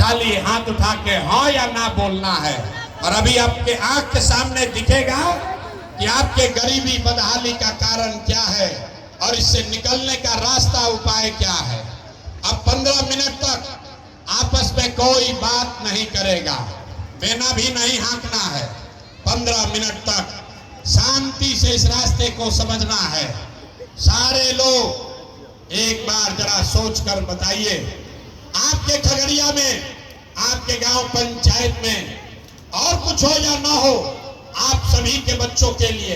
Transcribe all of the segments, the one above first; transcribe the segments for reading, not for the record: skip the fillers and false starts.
खाली हाथ उठा के हाँ या ना बोलना है। और अभी आपके आंख के सामने दिखेगा कि आपके गरीबी बदहाली का कारण क्या है और इससे निकलने का रास्ता उपाय क्या है। अब 15 मिनट तक आपस में कोई बात नहीं करेगा, बेना भी नहीं हाँकना है। 15 मिनट तक शांति से इस रास्ते को समझना है। सारे लोग एक बार जरा सोच कर बताइए, आपके खगड़िया में, आपके गांव पंचायत में और कुछ हो या ना हो, आप सभी के बच्चों के लिए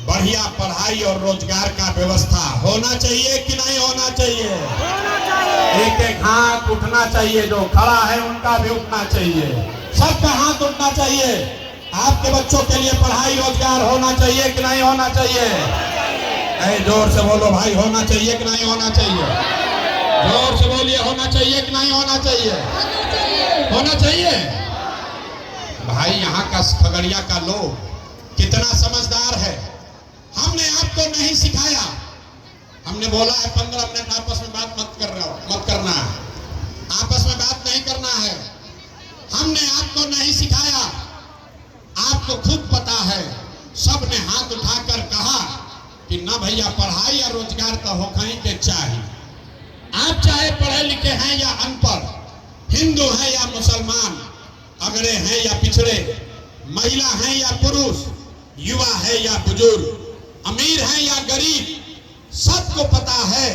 बढ़िया पढ़ाई और रोजगार का व्यवस्था होना चाहिए कि नहीं होना चाहिए? होना चाहिए। एक एक हाथ उठना चाहिए, जो खड़ा है उनका भी उठना चाहिए, सबका हाथ उठना चाहिए। आपके बच्चों के लिए पढ़ाई रोजगार होना चाहिए कि नहीं होना चाहिए? ऐ जोर से बोलो भाई, होना चाहिए कि नहीं होना चाहिए? जोर से बोलिए, होना चाहिए कि नहीं होना चाहिए? होना चाहिए। भाई यहाँ का खगड़िया का लोग कितना समझदार है। हमने आपको नहीं सिखाया, हमने बोला है 15 मिनट आपस में बात मत करना है, आपस में बात नहीं करना है। हमने आपको नहीं सिखाया, आपको खुद पता है। सबने हाथ उठाकर कहा कि ना भैया पढ़ाई या रोजगार तो हो कहीं के चाहिए। आप चाहे पढ़े लिखे हैं या अनपढ़, हिंदू हैं या मुसलमान, अगड़े हैं या पिछड़े, महिला हैं या पुरुष, युवा है या बुजुर्ग, अमीर हैं या गरीब, सबको पता है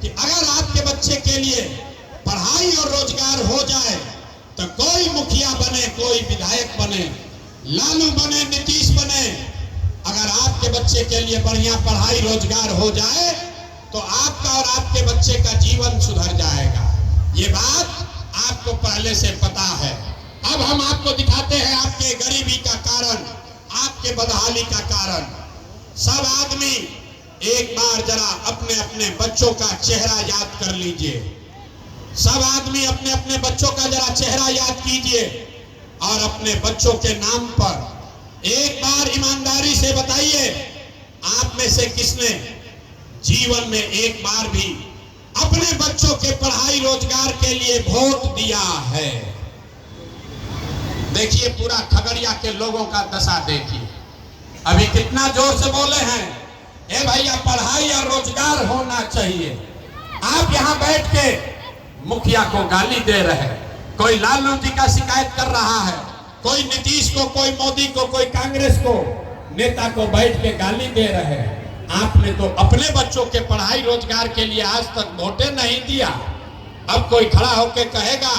कि अगर आपके बच्चे के लिए पढ़ाई और रोजगार हो जाए तो कोई मुखिया बने, कोई विधायक बने, लालू बने, नीतीश बने, अगर आपके बच्चे के लिए बढ़िया पढ़ाई रोजगार हो जाए तो आपका और आपके बच्चे का जीवन सुधर जाएगा। ये बात आपको पहले से पता है। अब हम आपको दिखाते हैं आपके गरीबी का कारण, आपके बदहाली का कारण। सब आदमी एक बार जरा अपने अपने बच्चों का चेहरा याद कर लीजिए। सब आदमी अपने अपने बच्चों का जरा चेहरा याद कीजिए और अपने बच्चों के नाम पर एक बार ईमानदारी से बताइए, आप में से किसने जीवन में एक बार भी अपने बच्चों के पढ़ाई रोजगार के लिए वोट दिया है? देखिए पूरा खगड़िया के लोगों का दशा देखिए, अभी कितना जोर से बोले हैं, ए भैया पढ़ाई और रोजगार होना चाहिए। आप यहाँ बैठ के मुखिया को गाली दे रहे हैं, कोई लालू जी का शिकायत कर रहा है, कोई नीतीश को, कोई मोदी को, कोई कांग्रेस को, नेता को बैठ के गाली दे रहे हैं। आपने तो अपने बच्चों के पढ़ाई रोजगार के लिए आज तक वोटे नहीं दिया। अब कोई खड़ा होकर कहेगा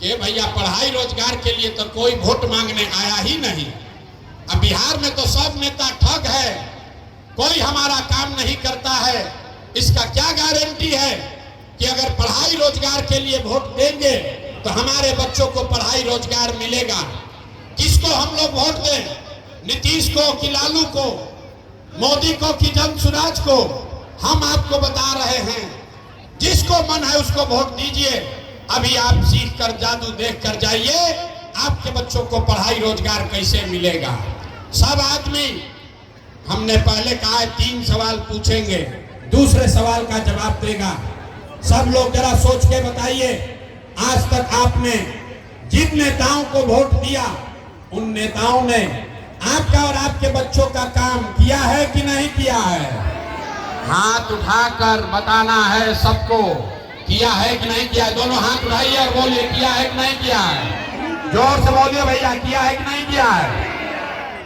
कि भैया पढ़ाई रोजगार के लिए तो कोई वोट मांगने आया ही नहीं। अब बिहार में तो सब नेता ठग है, कोई हमारा काम नहीं करता है। इसका क्या गारंटी है कि अगर पढ़ाई रोजगार के लिए वोट देंगे तो हमारे बच्चों को पढ़ाई रोजगार मिलेगा? किसको हम लोग वोट दें? नीतीश को कि लालू को, मोदी को कि जनसुराज को? हम आपको बता रहे हैं, जिसको मन है उसको वोट दीजिए। अभी आप सीख कर, जादू देख कर जाइए, आपके बच्चों को पढ़ाई रोजगार कैसे मिलेगा। सब आदमी, हमने पहले कहा है 3 सवाल पूछेंगे, दूसरे सवाल का जवाब देगा। सब लोग जरा सोच के बताइए, आज तक आपने जिन नेताओं को वोट दिया उन नेताओं ने आपका और आपके बच्चों का काम किया है कि नहीं किया है? हाथ उठाकर बताना है सबको, किया है कि नहीं किया है? दोनों हाथ उठाइए और बोलिए, किया है कि नहीं किया है? जोर से बोलिए भैया, किया है कि नहीं किया है?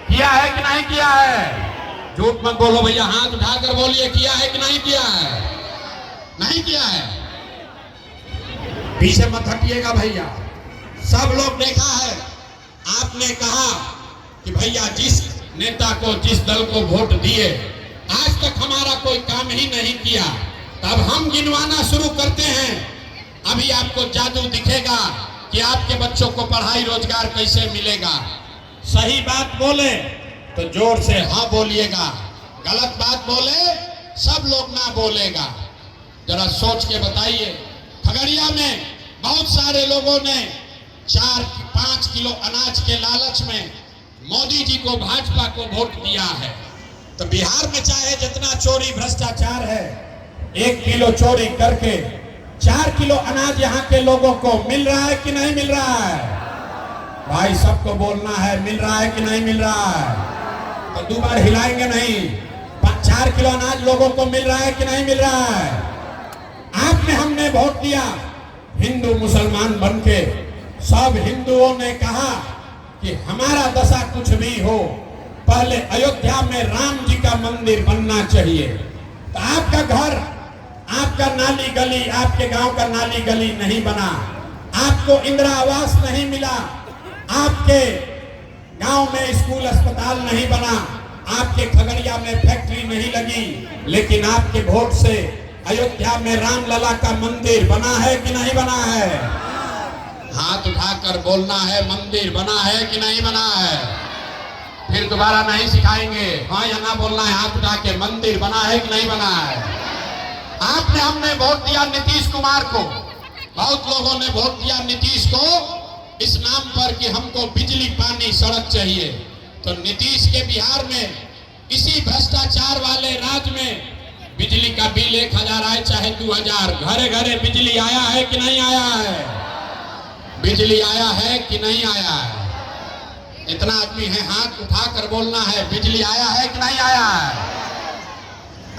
किया है कि नहीं किया है? झूठ मत बोलो भैया, हाथ उठाकर बोलिए, किया है कि नहीं किया है? नहीं किया है। पीछे मत हटिएगा भैया। सब लोग देखा है, आपने कहा कि भैया जिस नेता को, जिस दल को वोट दिए आज तक हमारा कोई काम ही नहीं किया। तब हम गिनवाना शुरू करते हैं। अभी आपको जादू दिखेगा कि आपके बच्चों को पढ़ाई रोजगार कैसे मिलेगा। सही बात बोले तो जोर से हाँ बोलिएगा, गलत बात बोले सब लोग ना बोलेगा। जरा सोच के बताइए, खगड़िया में बहुत सारे लोगों ने 4-5 किलो अनाज के लालच में मोदी जी को, भाजपा को वोट दिया है। तो बिहार में चाहे जितना चोरी भ्रष्टाचार है, 1 किलो चोरी करके 4 किलो अनाज यहाँ के लोगों को मिल रहा है कि नहीं मिल रहा है? भाई सबको बोलना है, मिल रहा है कि नहीं मिल रहा है? तो 2 बार हिलाएंगे नहीं। 4 किलो अनाज लोगों को मिल रहा है कि नहीं मिल रहा है? आपने हमने वोट दिया, हिंदू मुसलमान बनके सब हिंदुओं ने कहा कि हमारा दशा कुछ भी हो, पहले अयोध्या में राम जी का मंदिर बनना चाहिए। तो आपका घर, आपका नाली गली, आपके गांव का नाली गली नहीं बना, आपको इंदिरा आवास नहीं मिला, आपके गांव में स्कूल अस्पताल नहीं बना, आपके खगड़िया में फैक्ट्री नहीं लगी, लेकिन आपके वोट से अयोध्या में रामलला का मंदिर बना है कि नहीं बना है? हाथ उठाकर बोलना है, मंदिर बना है कि नहीं बना है? फिर दोबारा नहीं सिखाएंगे, हाँ या ना बोलना है हाथ उठा के, मंदिर बना है कि नहीं बना है? आपने हमने वोट दिया नीतीश कुमार को, बहुत लोगों ने वोट दिया नीतीश को इस नाम पर कि हमको बिजली पानी सड़क चाहिए। तो नीतीश के बिहार में इसी भ्रष्टाचार वाले राज्य में बिजली का बिल 1000 आए चाहे 2000, घरे घरे बिजली आया है कि नहीं आया है? बिजली आया है कि नहीं आया है? इतना आदमी है, हाथ उठाकर बोलना है, बिजली आया है कि नहीं आया है?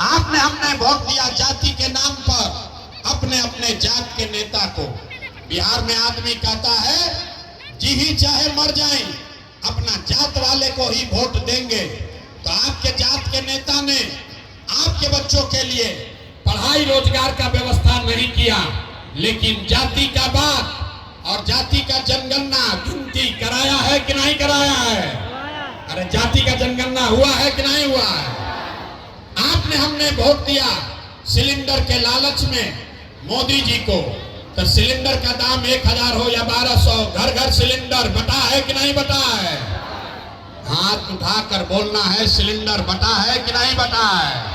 आपने हमने वोट दिया जाति के नाम पर अपने अपने जात के नेता को। बिहार में आदमी कहता है जी ही चाहे मर जाए अपना जात वाले को ही वोट देंगे। तो आपके जात के नेता ने आपके बच्चों के लिए पढ़ाई रोजगार का व्यवस्था नहीं किया, लेकिन जाति का बात और जाति का जनगणना गिनती कराया है कि नहीं कराया है? अरे जाति का जनगणना हुआ है कि नहीं हुआ है? आपने हमने वोट दिया सिलेंडर के लालच में मोदी जी को। तो सिलेंडर का दाम 1000 हो या 1200, घर घर सिलेंडर बटा है कि नहीं बटा है? हाथ उठाकर बोलना है, सिलेंडर बटा है कि नहीं बटा है?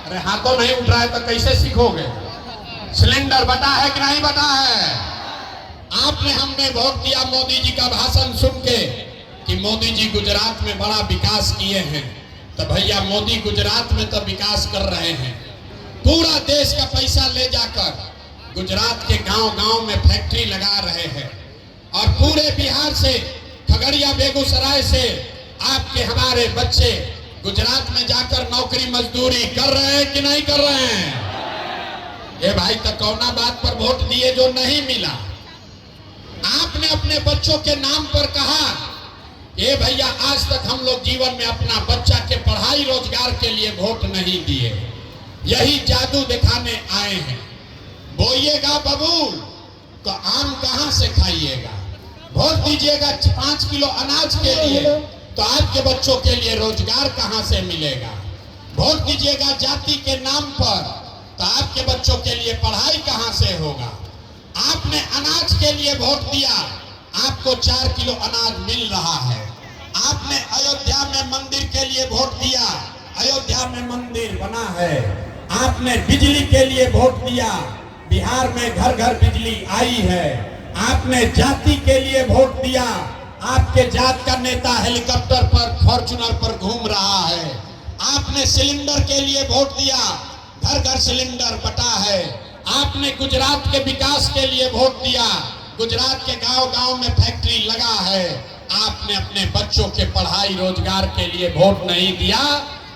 अरे हाथों नहीं उठ रहा है तो कैसे सीखोगे? सिलेंडर बटा है कि नहीं बटा है? आपने हमने वोट दिया मोदी जी का भाषण सुन के कि मोदी जी गुजरात में बड़ा विकास किए हैं। तो भैया मोदी गुजरात में तो विकास कर रहे हैं, पूरा देश का पैसा ले जाकर गुजरात के गांव गांव में फैक्ट्री लगा रहे हैं, और पूरे बिहार से, खगड़िया बेगूसराय से आपके हमारे बच्चे गुजरात में जाकर नौकरी मजदूरी कर रहे हैं कि नहीं कर रहे हैं? ये भाई तो कौना बात पर वोट दिए जो नहीं मिला? आपने अपने बच्चों के नाम पर कहा ये भैया आज तक हम लोग जीवन में अपना बच्चा के पढ़ाई रोजगार के लिए वोट नहीं दिए, यही जादू दिखाने आए हैं। बोइएगा बबूल तो आम कहां से खाइएगा? वोट दीजिएगा 5 किलो अनाज के लिए तो आपके बच्चों के लिए रोजगार कहां से मिलेगा? वोट दीजिएगा जाति के नाम पर तो आपके बच्चों के लिए पढ़ाई कहां से होगा? आपने अनाज के लिए वोट दिया, आपको 4 किलो अनाज मिल रहा है। आपने अयोध्या में मंदिर के लिए वोट दिया, अयोध्या में मंदिर बना है। आपने बिजली के लिए वोट दिया, बिहार में घर घर बिजली आई है। आपने जाति के लिए वोट दिया, आपके जात का नेता हेलीकॉप्टर पर, फॉर्च्यूनर पर घूम रहा है। आपने सिलेंडर के लिए वोट दिया, घर घर सिलेंडर बटा है। आपने गुजरात के विकास के लिए वोट दिया, गुजरात के गांव गांव में फैक्ट्री लगा है। आपने अपने बच्चों के पढ़ाई रोजगार के लिए वोट नहीं दिया,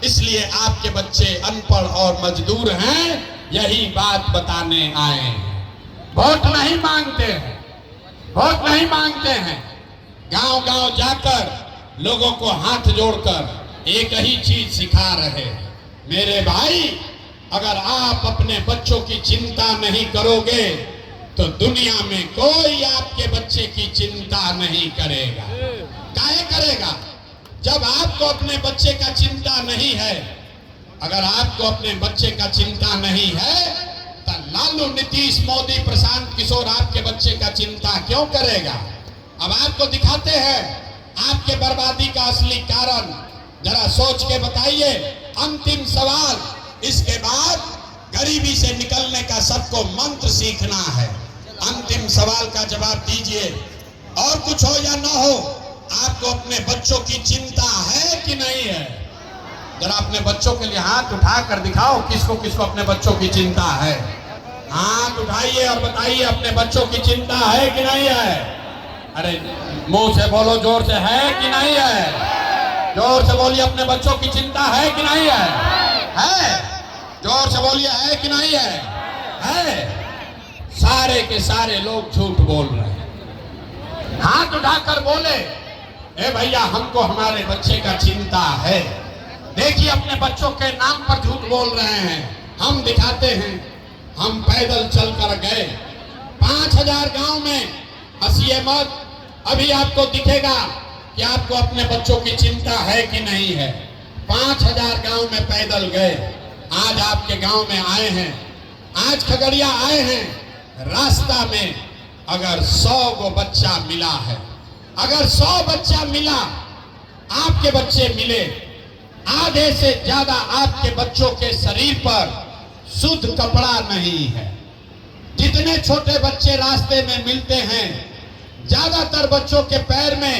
इसलिए आपके बच्चे अनपढ़ और मजदूर हैं। यही बात बताने आए हैं। वोट नहीं मांगते हैं, वोट नहीं मांगते हैं। गांव गांव जाकर लोगों को हाथ जोड़कर एक ही चीज सिखा रहे हैं, मेरे भाई अगर आप अपने बच्चों की चिंता नहीं करोगे तो दुनिया में कोई आपके बच्चे की चिंता नहीं करेगा। काहे करेगा? जब आपको अपने बच्चे का चिंता नहीं है, अगर आपको अपने बच्चे का चिंता नहीं है तो लालू, नीतीश, मोदी, प्रशांत किशोर आपके बच्चे का चिंता क्यों करेगा? अब आपको दिखाते हैं आपके बर्बादी का असली कारण, जरा सोच के बताइए। अंतिम सवाल, इसके बाद गरीबी से निकलने का सबको मंत्र सीखना है। अंतिम सवाल का जवाब दीजिए, और कुछ हो या ना हो, आपको अपने बच्चों की चिंता है कि नहीं है? जरा अपने बच्चों के लिए हाथ उठा कर दिखाओ, किसको किसको अपने बच्चों की चिंता है। हाथ उठाइए और बताइए अपने बच्चों की चिंता है कि नहीं है? अरे मुंह से बोलो, जोर से, है कि नहीं है? जोर से बोलिए, अपने बच्चों की चिंता है कि नहीं है? है। जोर से बोलिए, है कि नहीं है? है। सारे के सारे लोग झूठ बोल रहे हैं। हाथ उठाकर बोले, ए भैया हमको हमारे बच्चे का चिंता है। देखिए अपने बच्चों के नाम पर झूठ बोल रहे हैं। हम दिखाते हैं, हम पैदल चलकर गए 5000 गांव में। हंसिए मत, अभी आपको दिखेगा कि आपको अपने बच्चों की चिंता है कि नहीं है। 5000 गांव में पैदल गए। आज आपके गांव में आए हैं, आज खगड़िया आए हैं। रास्ता में अगर 100 को बच्चा मिला है, अगर 100 बच्चा मिला, आपके बच्चे मिले, आधे से ज्यादा आपके बच्चों के शरीर पर शुद्ध कपड़ा नहीं है। जितने छोटे बच्चे रास्ते में मिलते हैं, ज्यादातर बच्चों के पैर में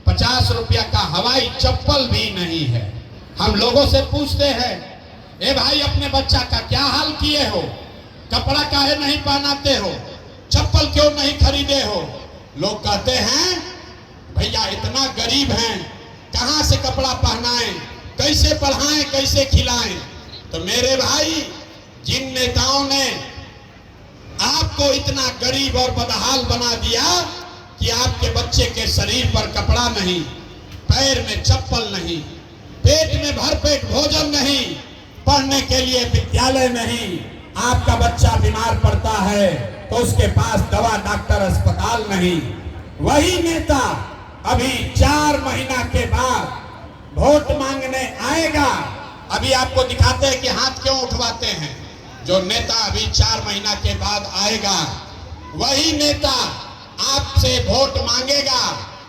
50 रुपया का हवाई चप्पल भी नहीं है। हम लोगों से पूछते हैं, ए भाई अपने बच्चा का क्या हाल किए हो? कपड़ा काहे नहीं पहनाते हो? चप्पल क्यों नहीं खरीदे हो? लोग कहते हैं भैया इतना गरीब हैं, कहां से कपड़ा पहनाएं, कैसे पढ़ाएं, कैसे खिलाएं। तो मेरे भाई, जिन नेताओं ने आपको इतना गरीब और बदहाल बना दिया कि आपके बच्चे के शरीर पर कपड़ा नहीं, पैर में चप्पल नहीं, पेट में भरपेट भोजन नहीं, पढ़ने के लिए विद्यालय नहीं, आपका बच्चा बीमार पड़ता है तो उसके पास दवा, डॉक्टर, अस्पताल नहीं, वही नेता अभी 4 महीना के बाद वोट मांगने आएगा। अभी आपको दिखाते हैं कि हाथ क्यों उठवाते हैं। जो नेता अभी 4 महीना के बाद आएगा, वही नेता आपसे वोट मांगेगा।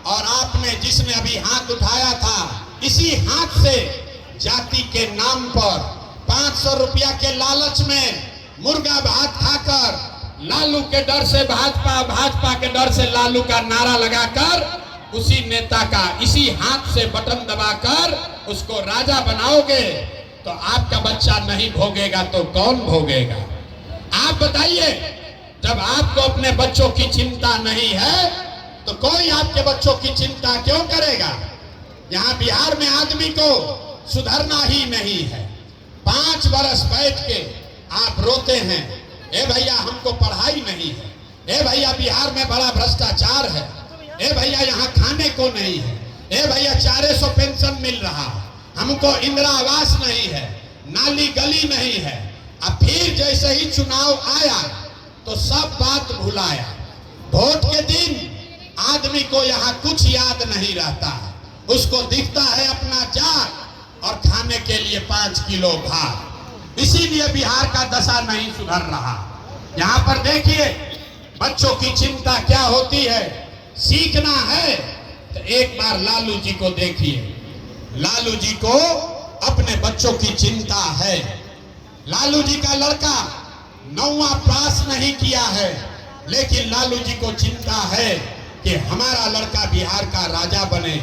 और आपने, जिसने अभी हाथ उठाया था, इसी हाथ से जाति के नाम पर 500 रुपया के लालच में मुर्गा भात खाकर, लालू के डर से भाजपा, भाजपा के डर से लालू का नारा लगाकर, उसी नेता का इसी हाथ से बटन दबाकर उसको राजा बनाओगे, तो आपका बच्चा नहीं भोगेगा तो कौन भोगेगा? आप बताइए। जब आपको अपने बच्चों की चिंता नहीं है तो कोई आपके बच्चों की चिंता क्यों करेगा? यहाँ बिहार में आदमी को सुधरना ही नहीं है। 5 बरस बैठ के आप रोते हैं, ए भैया हमको पढ़ाई नहीं है, ए भैया बिहार में बड़ा भ्रष्टाचार है, ए भैया यहाँ खाने को नहीं है, ए भैया 400 पेंशन मिल रहा, हमको इंदिरा आवास नहीं है, नाली गली नहीं है। अब फिर जैसे ही चुनाव आया तो सब बात भुलाया। वोट के दिन आदमी को यहाँ कुछ याद नहीं रहता है। उसको दिखता है अपना जात और खाने के लिए 5 किलो भात। इसीलिए बिहार का दशा नहीं सुधर रहा। यहाँ पर देखिए बच्चों की चिंता क्या होती है। सीखना है तो एक बार लालू जी को देखिए। लालू जी को अपने बच्चों की चिंता है। लालू जी का लड़का 9वां पास नहीं किया है, लेकिन लालू जी को चिंता है कि हमारा लड़का बिहार का राजा बने।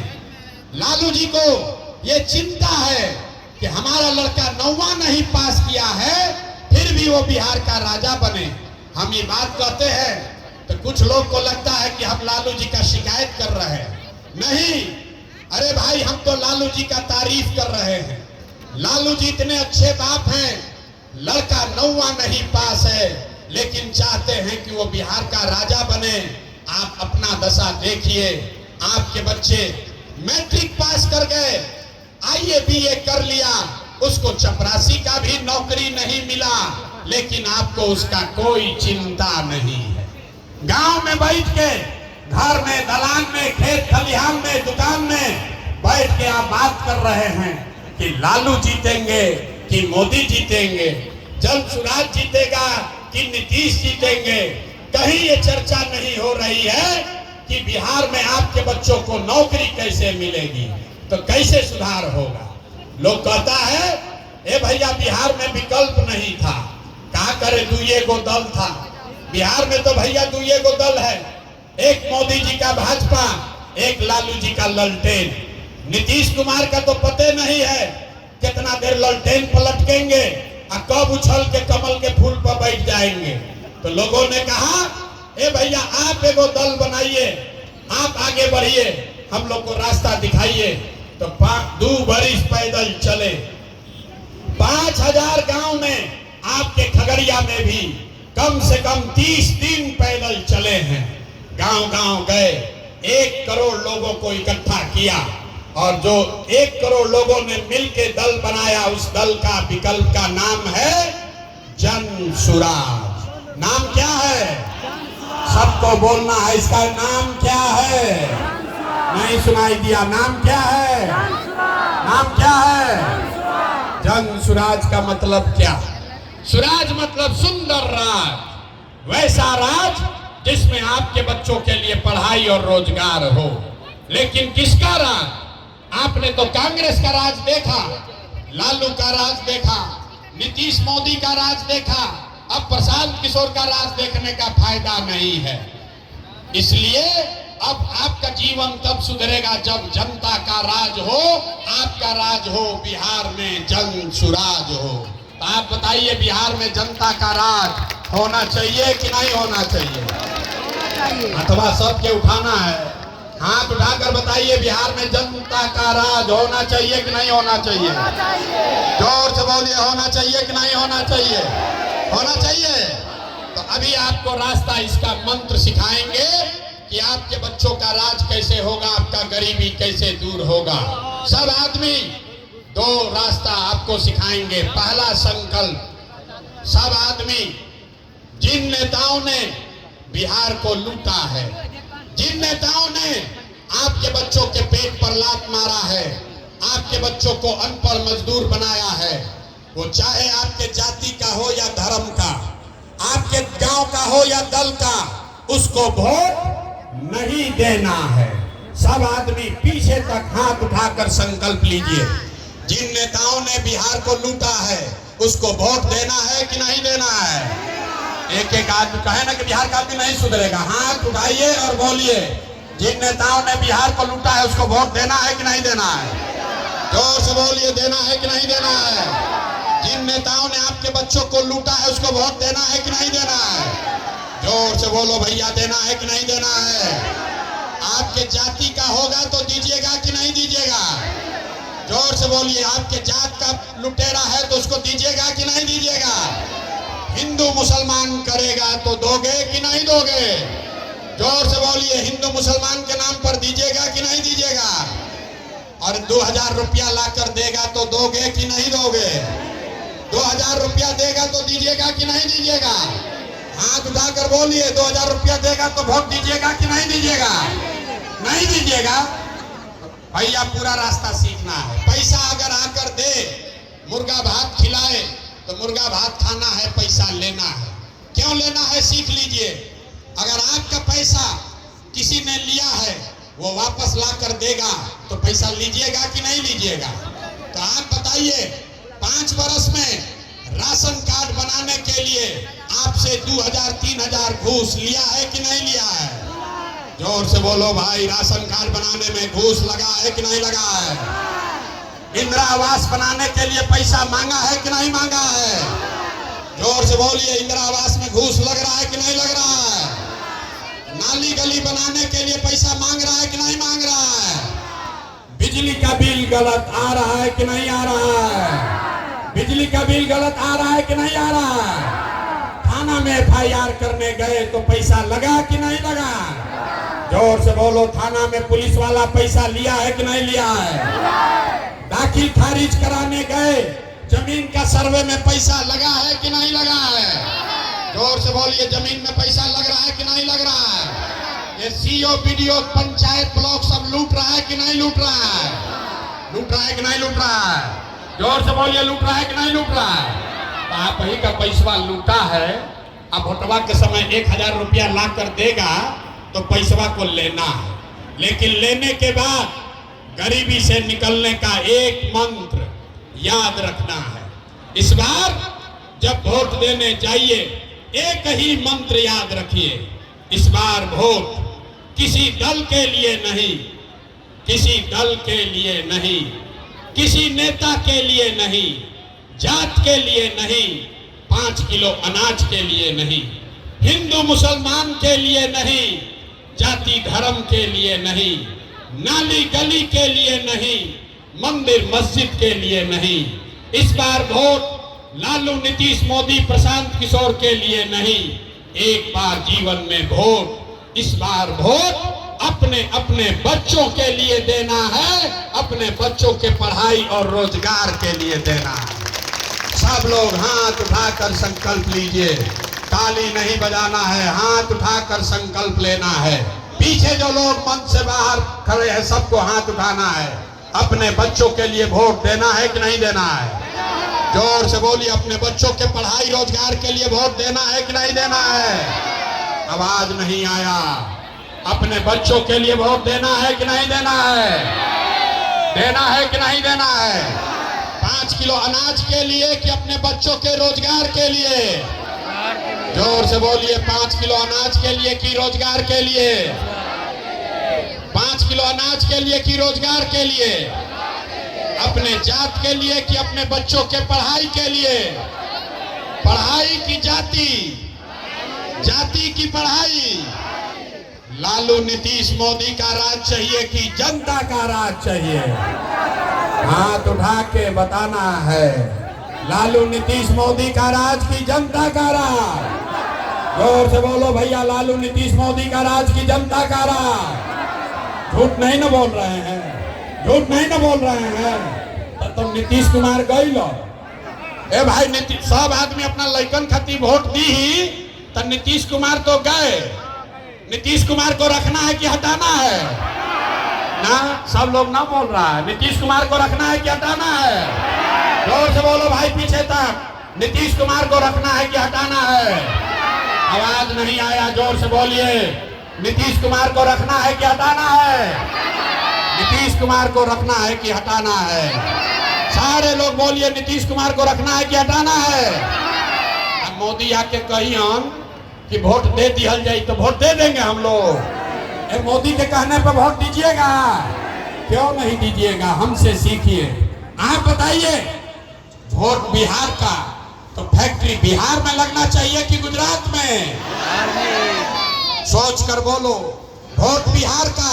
लालू जी को ये चिंता है कि हमारा लड़का 9वां नहीं पास किया है, फिर भी वो बिहार का राजा बने। हम ये बात कहते हैं तो कुछ लोग को लगता है कि हम लालू जी का शिकायत कर रहे हैं। नहीं, अरे भाई हम तो लालू जी का तारीफ कर रहे हैं। लालू जी इतने अच्छे बाप हैं, लड़का 9वां नहीं पास है लेकिन चाहते हैं कि वो बिहार का राजा बने। आप अपना दशा देखिए। आपके बच्चे मैट्रिक पास कर गए, आईए बीए कर लिया, उसको चपरासी का भी नौकरी नहीं मिला, लेकिन आपको उसका कोई चिंता नहीं है। गांव में बैठ के, घर में, दलान में, खेत खलिहान में, दुकान में बैठ के आप बात कर रहे हैं कि लालू जीतेंगे कि मोदी जीतेंगे, जन सुराज जीतेगा कि नीतीश जीतेंगे। कहीं ये चर्चा नहीं हो रही है कि बिहार में आपके बच्चों को नौकरी कैसे मिलेगी, तो कैसे सुधार होगा। लोग कहता है ए भैया बिहार में विकल्प नहीं था, क्या करे, दुए गो दल था। बिहार में तो भैया दुए गो दल है, एक मोदी जी का भाजपा, एक लालू जी का ललटेन। नीतीश कुमार का तो पते नहीं है कितना देर ललटेन पलटकेंगे कब उछल के कमल के फूल पर बैठ जाएंगे। तो लोगों ने कहा, ए भैया आप एगो दल बनाइए, आप आगे बढ़िए, हम लोग को रास्ता दिखाइए। तो 2 बरिस पैदल चले। 5000 गांव में, आपके खगड़िया में भी कम से कम 30 दिन पैदल चले हैं। गांव गांव गए, 1 करोड़ लोगों को इकट्ठा किया और जो 1 करोड़ लोगों ने मिलकर दल बनाया, उस दल का विकल्प का नाम है जन सुराज। नाम क्या है? सबको बोलना है, इसका नाम क्या है? नहीं सुनाई दिया। नाम क्या है? नाम क्या है? जन सुराज का मतलब क्या? सुराज मतलब सुंदर राज, वैसा राज जिसमें आपके बच्चों के लिए पढ़ाई और रोजगार हो। लेकिन किसका राज? आपने तो कांग्रेस का राज देखा, लालू का राज देखा, नीतीश मोदी का राज देखा, अब प्रशांत किशोर का राज देखने का फायदा नहीं है। इसलिए अब आपका जीवन तब सुधरेगा जब जनता का राज हो, आपका राज हो, बिहार में जन सुराज हो। तो आप बताइए, बिहार में जनता का राज होना चाहिए कि नहीं होना चाहिए? अथवा सबके उठाना है, हाथ उठाकर बताइए, बिहार में जनता का राज होना चाहिए कि नहीं होना चाहिए? जोर से बोलिए, होना चाहिए कि नहीं होना चाहिए? होना चाहिए। तो अभी आपको रास्ता, इसका मंत्र सिखाएंगे कि आपके बच्चों का राज कैसे होगा, आपका गरीबी कैसे दूर होगा। सब आदमी 2 रास्ता आपको सिखाएंगे। पहला संकल्प, सब आदमी, जिन नेताओं ने बिहार को लूटा है, जिन नेताओं ने आपके बच्चों के पेट पर लात मारा है, आपके बच्चों को अनपढ़ मजदूर बनाया है, वो चाहे आपके जाति का हो या धर्म का, आपके गांव का हो या दल का, उसको वोट नहीं देना है। सब आदमी पीछे तक हाथ उठाकर संकल्प लीजिए। जिन नेताओं ने बिहार को लूटा है, उसको वोट देना है कि नहीं देना है? एक आदमी कहे ना कि बिहार का आदमी नहीं सुधरेगा, हाथ उठाइए और बोलिए, जिन नेताओं ने बिहार को लूटा है उसको वोट देना है कि नहीं देना है? जोर से बोलिए, देना है कि नहीं देना है? जिन नेताओं ने आपके बच्चों को लूटा है उसको वोट देना है कि नहीं देना है? जोर से बोलो भैया, देना है कि नहीं देना है? आपके जाति का होगा तो दीजिएगा कि नहीं दीजिएगा? जोर से बोलिए, आपके जात का लुटेरा है तो उसको दीजिएगा कि नहीं दीजिएगा? हिंदू मुसलमान करेगा तो दोगे कि नहीं दोगे? जोर से बोलिए, हिंदू मुसलमान के नाम पर दीजिएगा कि नहीं दीजिएगा? और 2000 रुपया लाकर देगा तो दोगे कि नहीं दोगे? 2000 रुपया देगा तो दीजिएगा कि नहीं दीजिएगा? हाथ उठाकर बोलिए, 2000 रुपया देगा तो वोट दीजिएगा कि नहीं दीजिएगा? नहीं दीजिएगा। भैया पूरा रास्ता सीखना है। पैसा अगर आकर दे, मुर्गा भात खिलाए तो मुर्गा भात खाना है, पैसा लेना है। क्यों लेना है? सीख लीजिए। अगर आपका पैसा किसी ने लिया है, वो वापस ला कर देगा तो पैसा लीजिएगा कि नहीं लीजिएगा? तो आप बताइए, 5 वर्ष में राशन कार्ड बनाने के लिए आपसे 2000-3000 घूस लिया है कि नहीं लिया है? जोर से बोलो भाई, राशन कार्ड बनाने में घूस लगा है कि नहीं लगा है? इंदिरा आवास बनाने के लिए पैसा मांगा है कि नहीं मांगा है? जोर से बोलिए, इंदिरा आवास में घूस लग रहा है कि नहीं लग रहा है? नाली गली बनाने के लिए पैसा मांग रहा है कि नहीं मांग रहा है? बिजली का बिल गलत आ रहा है कि नहीं आ रहा है? बिजली का बिल गलत आ रहा है कि नहीं आ रहा है? थाना में FIR करने गए तो पैसा लगा कि नहीं लगा? जोर से बोलो, थाना में पुलिस वाला पैसा लिया है कि नहीं लिया है? दाखिल खारिज कराने गए, जमीन का सर्वे में पैसा लगा है कि नहीं लगा है? जोर से बोलिए, जमीन में पैसा लग रहा है कि नहीं लग रहा है? ये CO, BDO, पंचायत, ब्लॉक सब लूट रहा है कि नहीं लूट रहा है? लूट रहा है कि नहीं लूट रहा है? जोर से बोलिए, लूट रहा है कि नहीं लूट रहा है? तो आप ही का पैसा लूटा है। अब वोटवा के समय 1000 रुपया ला कर देगा तो पैसवा को लेना है, लेकिन लेने के बाद गरीबी से निकलने का एक मंत्र याद रखना है। इस बार जब वोट देने जाइए, एक ही मंत्र याद रखिए, इस बार वोट किसी दल के लिए नहीं, किसी दल के लिए नहीं, किसी नेता के लिए नहीं, जात के लिए नहीं, 5 किलो अनाज के लिए नहीं, हिंदू मुसलमान के लिए नहीं, जाति धर्म के लिए नहीं, नाली गली के लिए नहीं, मंदिर मस्जिद के लिए नहीं। इस बार वोट लालू नीतीश मोदी प्रशांत किशोर के लिए नहीं, एक बार जीवन में वोट, इस बार वोट अपने अपने बच्चों के लिए देना है, अपने बच्चों के पढ़ाई और रोजगार के लिए देना है। सब लोग हाथ उठाकर संकल्प लीजिए, ताली नहीं बजाना है, हाथ उठाकर संकल्प लेना है। पीछे जो लोग मंच से बाहर खड़े हैं सबको हाथ उठाना है। अपने बच्चों के लिए वोट देना है कि नहीं देना है? जोर से बोलिए, अपने बच्चों के पढ़ाई रोजगार के लिए वोट देना है कि नहीं देना है? आवाज नहीं आया। अपने बच्चों के लिए वोट देना है कि नहीं देना है? देना है कि नहीं देना है? 5 किलो अनाज के लिए कि अपने बच्चों के रोजगार के लिए? जोर से बोलिए, 5 किलो अनाज के लिए कि रोजगार के लिए? 5 किलो अनाज के लिए कि रोजगार के लिए? अपने जात के लिए कि अपने बच्चों के पढ़ाई के लिए? पढ़ाई की जाति, जाति की पढ़ाई। लालू नीतीश मोदी का राज चाहिए कि जनता का राज चाहिए? हाथ उठा के बताना है। लालू नीतीश मोदी का राज की जनता का राज? जोर से बोलो भैया, लालू नीतीश मोदी का राज की जनता का राज? झूठ नहीं ना बोल रहे हैं, झूठ नहीं ना बोल रहे हैं। तो नीतीश कुमार गई लो ए भाई, सब आदमी अपना लइकन खातिर वोट दी ही, तो नीतीश कुमार तो गए। नीतीश कुमार को रखना है कि हटाना है? ना, सब लोग ना बोल रहा है। नीतीश कुमार को रखना है कि हटाना है? जोर से बोलो भाई पीछे तक, नीतीश कुमार को रखना है कि हटाना है? आवाज नहीं आया, जोर से बोलिए। नीतीश कुमार को रखना है कि हटाना है? नीतीश कुमार को रखना है कि हटाना है? सारे लोग बोलिए, नीतीश कुमार को रखना है कि हटाना है? अब मोदी आके कहियन कि वोट दे दिया जाए तो वोट दे देंगे हम लोग। मोदी के कहने पर वोट दीजिएगा? क्यों नहीं दीजिएगा? हमसे सीखिए। आप बताइए, वोट बिहार का तो फैक्ट्री बिहार में लगना चाहिए कि गुजरात में? सोच कर बोलो। वोट बिहार का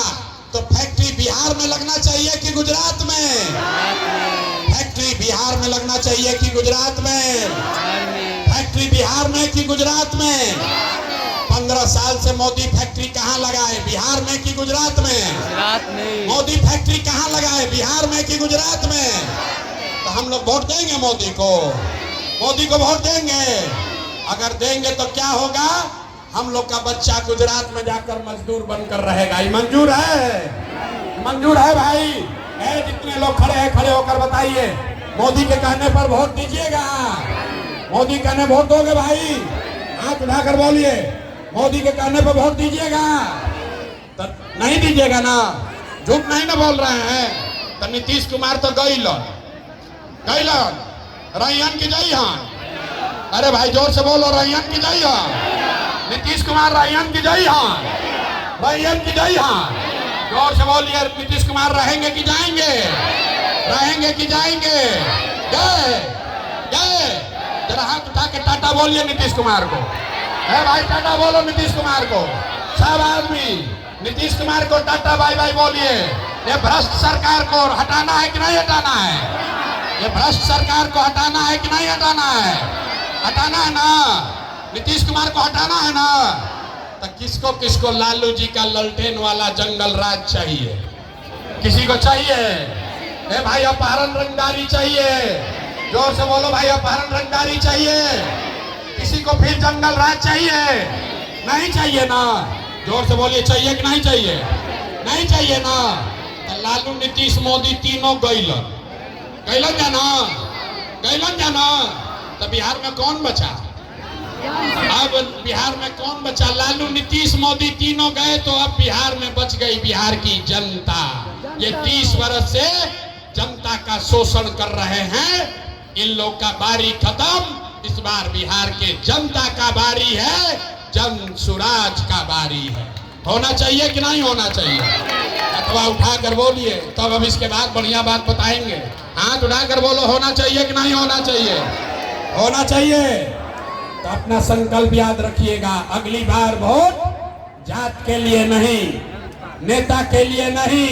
तो फैक्ट्री बिहार में लगना चाहिए कि गुजरात में? फैक्ट्री बिहार में लगना चाहिए कि गुजरात में? फैक्ट्री बिहार में कि गुजरात में? 15 साल से मोदी फैक्ट्री कहाँ लगाए, बिहार में कि गुजरात में? गुजरात में। मोदी फैक्ट्री कहाँ लगाए, बिहार में कि गुजरात में? तो हम लोग वोट देंगे मोदी को? मोदी को वोट देंगे? अगर देंगे तो क्या होगा? हम लोग का बच्चा गुजरात में जाकर मजदूर बनकर रहेगा। ये मंजूर है? मंजूर है भाई? जितने लोग खड़े हैं खड़े होकर बताइए, मोदी के कहने पर वोट दीजिएगा? मोदी कहने वोट दोगे भाई? हाथ उठाकर बोलिए, मोदी के कहने पर वोट दीजिएगा? तो नहीं दीजिएगा ना? झूठ नहीं ना बोल रहे हैं? तो नीतीश कुमार तो गईलन रैयन की जई हन। अरे भाई जोर से बोलो, रैयन की जई हन। नीतीश कुमार रैयन की जई हन, रैयन की जई हन। जोर से बोलिए, नीतीश कुमार रहेंगे कि जाएंगे? रहेंगे कि जाएंगे? गए गए। जरा हाथ उठा के टाटा बोलिए नीतीश कुमार को। है भाई, टाटा बोलो नीतीश कुमार को। सब आदमी नीतीश कुमार को टाटा बाय बाय बोलिए। ये भ्रष्ट सरकार को हटाना है कि नहीं हटाना है? ये भ्रष्ट सरकार को हटाना है कि नहीं हटाना है? हटाना है ना? नीतीश कुमार को हटाना है ना? तो किसको किसको लालू जी का ललटेन वाला जंगल राज चाहिए? किसी को चाहिए? ए भाई, अपहरण रंगदारी चाहिए? जोर से बोलो भाई, अपहरण रंगदारी चाहिए? किसी को फिर जंगल राज चाहिए? नहीं चाहिए ना? जोर से बोलिए, चाहिए कि नहीं चाहिए? नहीं चाहिए ना? तो लालू नीतीश मोदी तीनों गईलन जाना, गईलन जाना। तो बिहार में कौन बचा? अब बिहार में कौन बचा? लालू नीतीश मोदी तीनों गए तो अब बिहार में बच गई बिहार की जनता। ये 30 वर्ष से जनता का शोषण कर रहे हैं। इन लोग का बारी खत्म। इस बार बिहार के जनता का बारी है, जन सुराज का बारी है। होना चाहिए कि नहीं होना चाहिए? अथवा उठा कर बोलिए, तब अब इसके बाद बढ़िया बात बताएंगे। हाथ उठा कर बोलो, होना चाहिए कि नहीं होना चाहिए? होना चाहिए। तो अपना संकल्प याद रखिएगा, अगली बार वोट जात के लिए नहीं, नेता के लिए नहीं,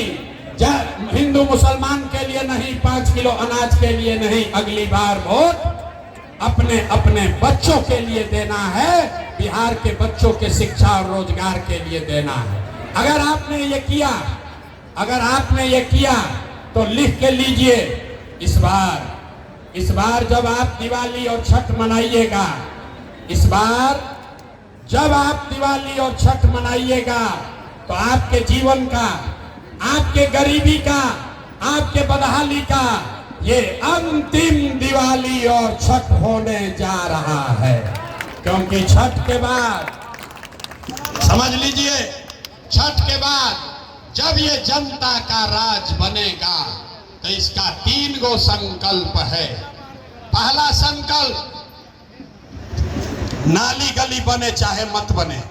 हिंदू मुसलमान के लिए नहीं, 5 किलो अनाज के लिए नहीं, अगली बार वोट अपने अपने बच्चों के लिए देना है, बिहार के बच्चों के शिक्षा और रोजगार के लिए देना है। अगर आपने ये किया तो लिख के लीजिए, इस बार जब आप दिवाली और छठ मनाइएगा, इस बार जब आप दिवाली और छठ मनाइएगा तो आपके जीवन का, आपके गरीबी का, आपके बदहाली का ये अंतिम दिवाली और छठ होने जा रहा है। क्योंकि छठ के बाद, समझ लीजिए, छठ के बाद जब ये जनता का राज बनेगा तो इसका 3 गो संकल्प है। पहला संकल्प, नाली गली बने चाहे मत बने,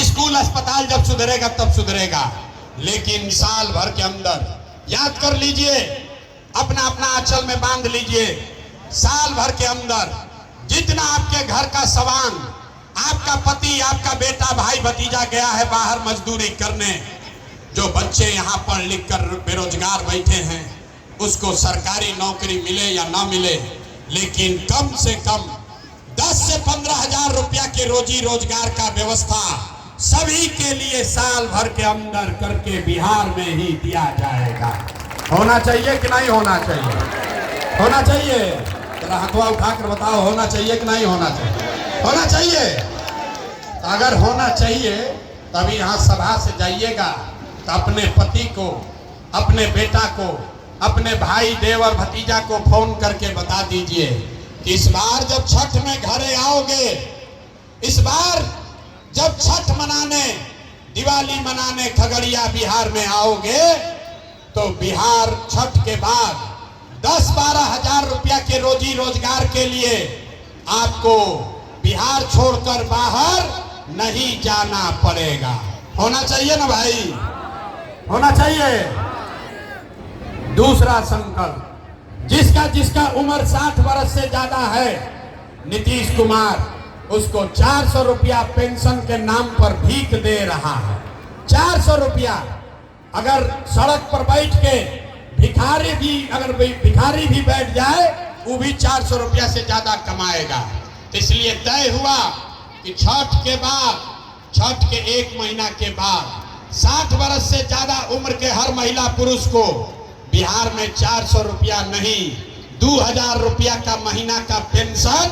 स्कूल अस्पताल जब सुधरेगा तब सुधरेगा, लेकिन साल भर के अंदर, याद कर लीजिए, अपना अपना आंचल में बांध लीजिए, साल भर के अंदर जितना आपके घर का सामान, आपका पति, आपका बेटा, भाई भतीजा गया है बाहर मजदूरी करने, जो बच्चे यहाँ पढ़ लिख कर बेरोजगार बैठे हैं, उसको सरकारी नौकरी मिले या ना मिले, लेकिन कम से कम 10 से 15 हजार रुपया के रोजी रोजगार का व्यवस्था सभी के लिए साल भर के अंदर करके बिहार में ही दिया जाएगा। होना चाहिए कि नहीं होना चाहिए? होना चाहिए। जरा हथवा उठाकर बताओ, होना चाहिए कि नहीं होना चाहिए? होना चाहिए। तो अगर होना चाहिए तभी यहाँ सभा से जाइएगा तो अपने पति को, अपने बेटा को, अपने भाई देवर भतीजा को फोन करके बता दीजिए कि इस बार जब छठ में घरे आओगे, इस बार जब छठ मनाने, दिवाली मनाने खगड़िया बिहार में आओगे तो बिहार छठ के बाद 10-12 हजार रुपया के रोजी रोजगार के लिए आपको बिहार छोड़कर बाहर नहीं जाना पड़ेगा। होना चाहिए ना भाई? होना चाहिए। दूसरा संकल्प, जिसका उम्र 60 वर्ष से ज्यादा है, नीतीश कुमार उसको 400 रुपया पेंशन के नाम पर भीख दे रहा है। 400 रुपया। अगर सड़क पर बैठ के भिखारी भी बैठ जाए, वो भी 400 रुपया से ज्यादा कमाएगा। इसलिए तय हुआ कि छठ के बाद, छठ के 1 महीना के बाद 60 वर्ष से ज्यादा उम्र के हर महिला पुरुष को बिहार में 400 रुपया नहीं, 2000 रुपया का महीना का पेंशन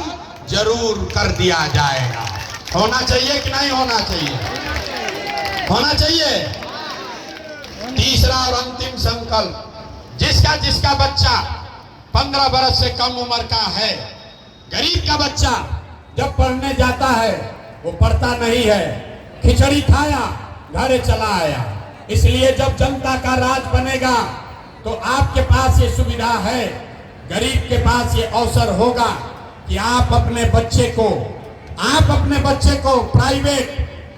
जरूर कर दिया जाएगा। होना चाहिए कि नहीं होना चाहिए? होना चाहिए। तीसरा और अंतिम संकल्प, जिसका बच्चा 15 वर्ष से कम उम्र का है, गरीब का बच्चा जब पढ़ने जाता है वो पढ़ता नहीं है, खिचड़ी खाया घरे चला आया। इसलिए जब जनता का राज बनेगा तो आपके पास ये सुविधा है, गरीब के पास ये अवसर होगा कि आप अपने बच्चे को प्राइवेट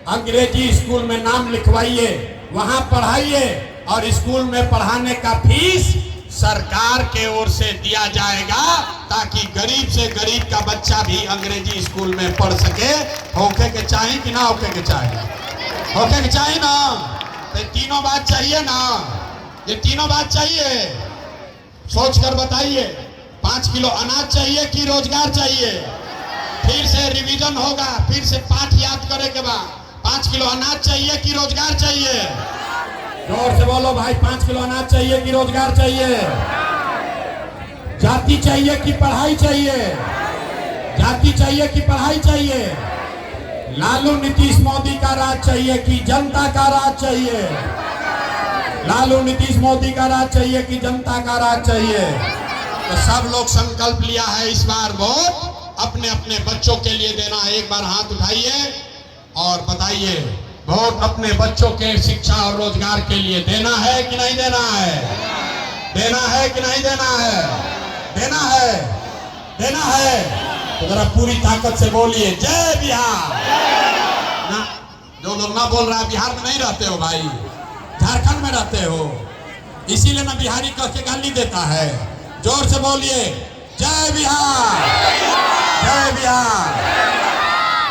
अंग्रेजी स्कूल में नाम लिखवाइए, वहां पढ़ाइए, और स्कूल में पढ़ाने का फीस सरकार के ओर से दिया जाएगा, ताकि गरीब से गरीब का बच्चा भी अंग्रेजी स्कूल में पढ़ सके। होके के चाहिए कि ना होके के चाहिए? होके के चाहिए ना? तो तीनों बात चाहिए ना? ये तीनों बात चाहिए। सोच कर बताइए, 5 किलो अनाज चाहिए कि रोजगार चाहिए? फिर से रिवीजन होगा, फिर से पाठ याद करे के बाद 5 किलो अनाज चाहिए कि रोजगार चाहिए? जोर से बोलो भाई, 5 किलो अनाज चाहिए कि रोजगार चाहिए? जाति चाहिए कि पढ़ाई चाहिए? जाति चाहिए कि पढ़ाई चाहिए? लालू नीतीश मोदी का राज चाहिए कि जनता का राज चाहिए? लालू नीतीश मोदी का राज चाहिए कि जनता का राज चाहिए? तो सब लोग संकल्प लिया है इस बार वोट अपने अपने बच्चों के लिए देना है। एक बार हाथ उठाइए और बताइए, वोट अपने बच्चों के शिक्षा और रोजगार के लिए देना है कि नहीं देना है? देना है कि नहीं देना है? देना है। देना है। तो जरा पूरी ताकत से बोलिए, जय बिहार। ना, जो लोग ना बोल रहा है बिहार में नहीं रहते हो भाई, झारखंड में रहते हो, इसीलिए ना बिहारी कह के गाली देता है। जोर से बोलिए, जय बिहार, जय बिहार।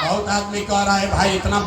बहुत आदमी कह रहा है भाई इतना